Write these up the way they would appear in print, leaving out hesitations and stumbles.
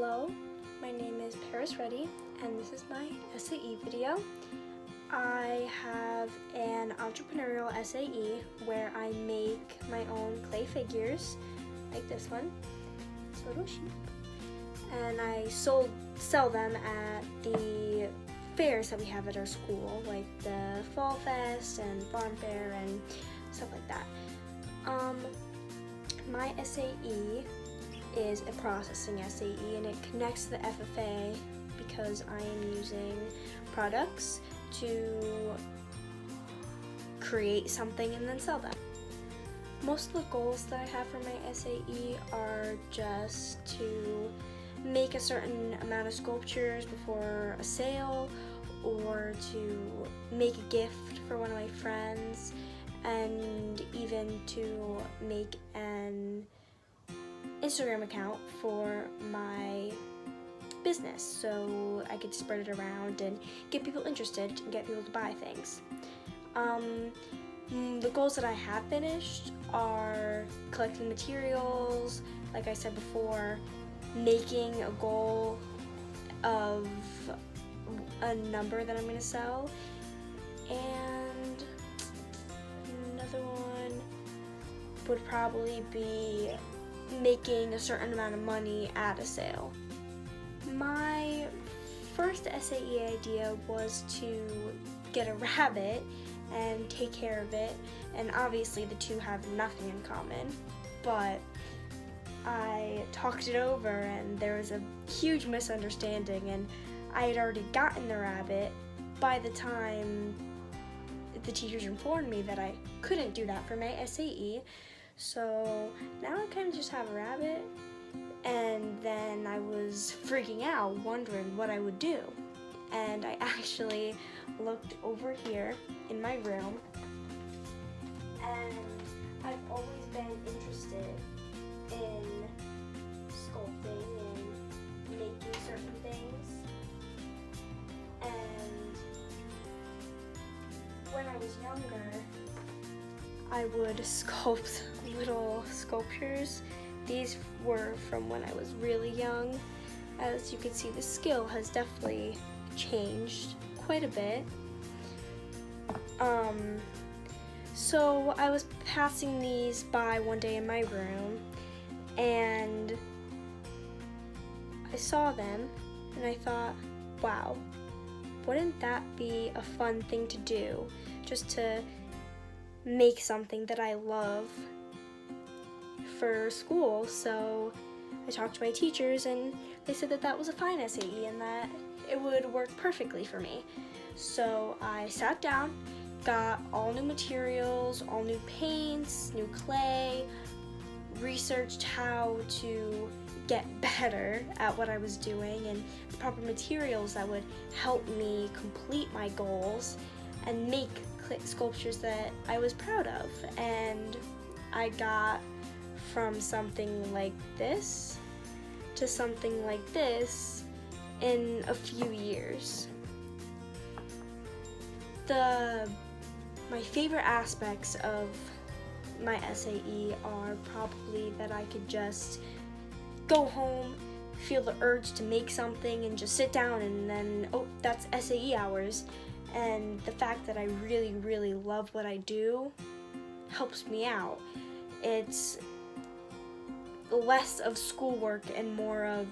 Hello, my name is Paris Reddy, and this is my SAE video. I have an entrepreneurial SAE where I make my own clay figures, like this one, this little sheep, and I sell them at the fairs that we have at our school, like the Fall Fest and Farm Fair and stuff like that. My SAE is a processing SAE, and it connects to the FFA because I am using products to create something and then sell them. Most of the goals that I have for my SAE are just to make a certain amount of sculptures before a sale, or to make a gift for one of my friends, and even to make an Instagram account for my business so I could spread it around and get people interested and get people to buy things. The goals that I have finished are collecting materials, like I said before, making a goal of a number that I'm going to sell, and another one would probably be making a certain amount of money at a sale. My first SAE idea was to get a rabbit and take care of it, and obviously the two have nothing in common, but I talked it over and there was a huge misunderstanding, and I had already gotten the rabbit by the time the teachers informed me that I couldn't do that for my SAE. So now I kind of just have a rabbit, and then I was freaking out, wondering what I would do. And I actually looked over here in my room, and I've always been interested in sculpting and making certain things. And when I was younger, I would sculpt little sculptures. These were from when I was really young. As you can see, the skill has definitely changed quite a bit. So I was passing these by one day in my room, and I saw them and I thought, wow, wouldn't that be a fun thing to do, just to make something that I love for school. So I talked to my teachers, and they said that that was a fine SAE and that it would work perfectly for me. So I sat down, got all new materials, all new paints, new clay, researched how to get better at what I was doing and the proper materials that would help me complete my goals and make sculptures that I was proud of. And I got from something like this to something like this in a few years. My favorite aspects of my SAE are probably that I could just go home, feel the urge to make something, and just sit down, and then, oh, that's SAE hours. And the fact that I really, really love what I do helps me out. It's less of schoolwork and more of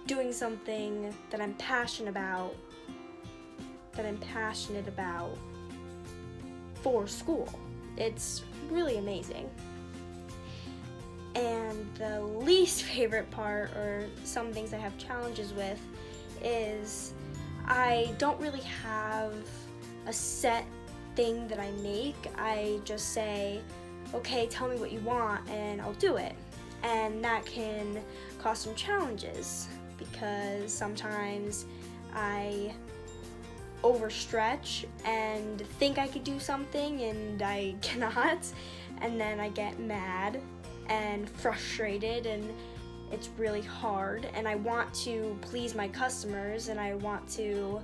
doing something that I'm passionate about, for school. It's really amazing. And the least favorite part, or some things I have challenges with, is I don't really have a set thing that I make. I just say, okay, tell me what you want and I'll do it. And that can cause some challenges because sometimes I overstretch and think I could do something and I cannot, and then I get mad and frustrated, and it's really hard, and I want to please my customers and I want to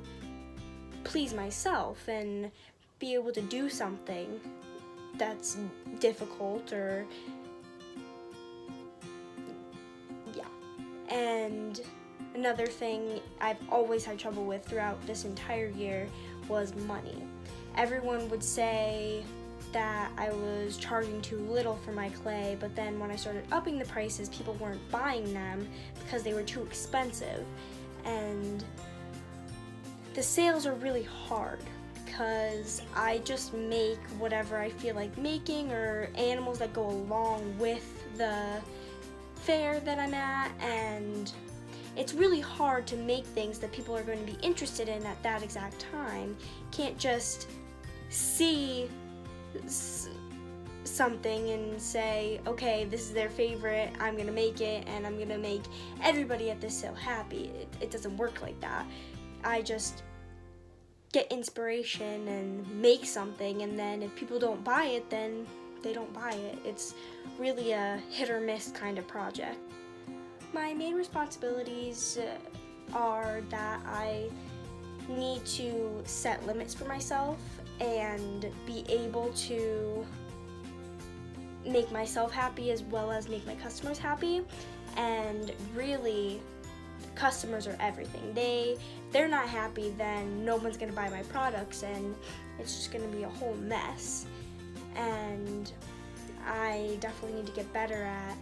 please myself and be able to do something that's difficult, or and And another thing I've always had trouble with throughout this entire year was money. Everyone would say that I was charging too little for my clay, but then when I started upping the prices, people weren't buying them because they were too expensive. And the sales are really hard because I just make whatever I feel like making, or animals that go along with the fair that I'm at, and it's really hard to make things that people are going to be interested in at that exact time. Can't just see something and say, okay, this is their favorite, I'm gonna make it, and I'm gonna make everybody at this sale happy. It doesn't work like that. I just get inspiration and make something, and then if people don't buy it, then they don't buy it. It's really a hit or miss kind of project. My main responsibilities are that I need to set limits for myself and be able to make myself happy as well as make my customers happy. And really, customers are everything. They're not happy, then no one's gonna buy my products, and it's just gonna be a whole mess. And I definitely need to get better at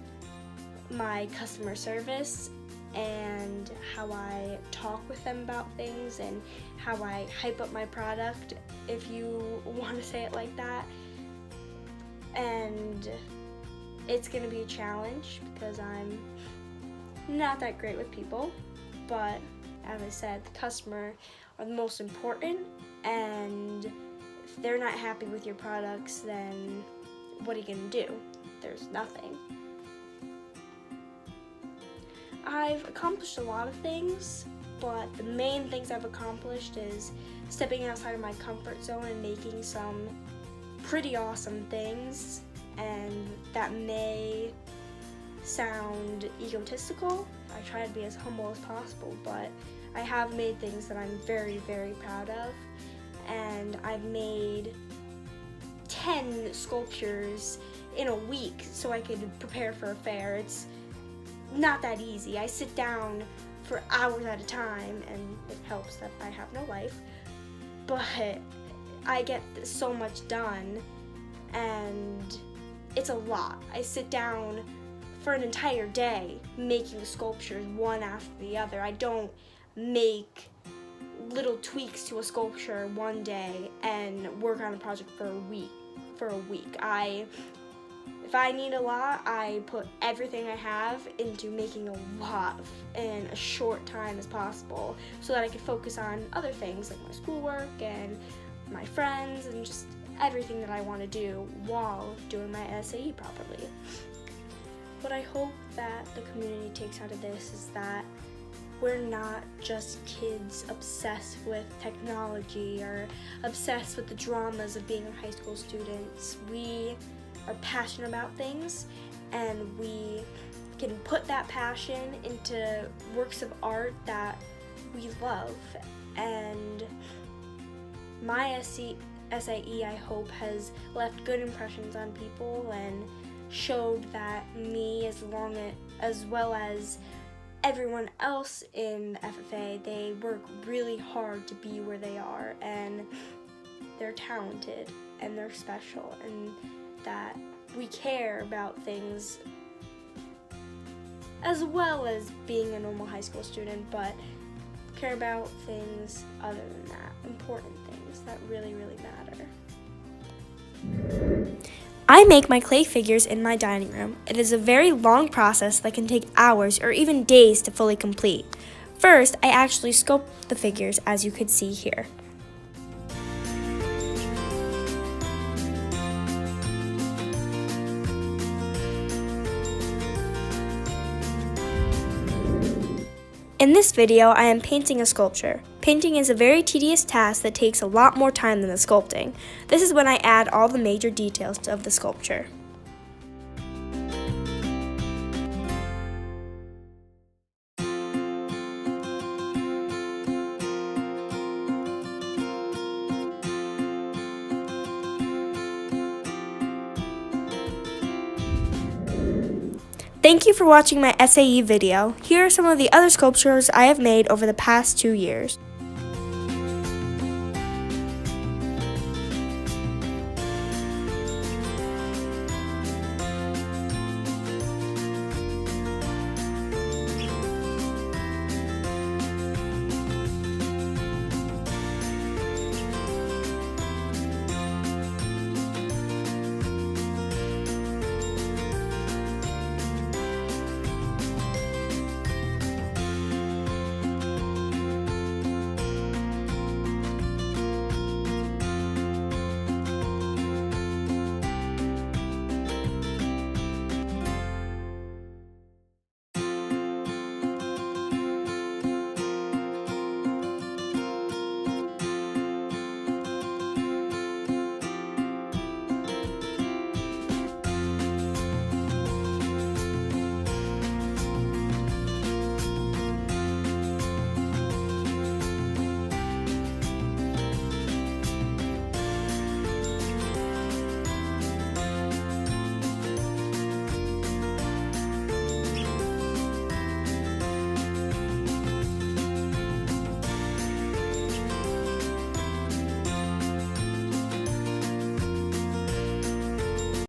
my customer service and how I talk with them about things and how I hype up my product, if you want to say it like that. And it's gonna be a challenge because I'm not that great with people, but as I said, the customer are the most important, and if they're not happy with your products, then what are you gonna do? There's nothing. I've accomplished a lot of things, but the main things I've accomplished is stepping outside of my comfort zone and making some pretty awesome things, and that may sound egotistical. I try to be as humble as possible, but I have made things that I'm very, very proud of, and I've made 10 sculptures in a week so I could prepare for a fair. It's not that easy. I sit down for hours at a time, and it helps that I have no life, but I get so much done, and it's a lot. I sit down for an entire day making sculptures one after the other. I don't make little tweaks to a sculpture one day and work on a project for a week. If I need a lot, I put everything I have into making a lot in a short time as possible so that I could focus on other things like my schoolwork and my friends and just everything that I want to do while doing my SAE properly. What I hope that the community takes out of this is that we're not just kids obsessed with technology or obsessed with the dramas of being high school students. We are passionate about things, and we can put that passion into works of art that we love. And my SAE, I hope, has left good impressions on people and showed that me, as well as everyone else in FFA, they work really hard to be where they are, and they're talented and they're special, and that we care about things as well as being a normal high school student, but care about things other than that, important things that really, really matter. I make my clay figures in my dining room. It is a very long process that can take hours or even days to fully complete. First, I actually sculpt the figures, as you could see here. In this video, I am painting a sculpture. Painting is a very tedious task that takes a lot more time than the sculpting. This is when I add all the major details of the sculpture. Thank you for watching my SAE video. Here are some of the other sculptures I have made over the past 2 years.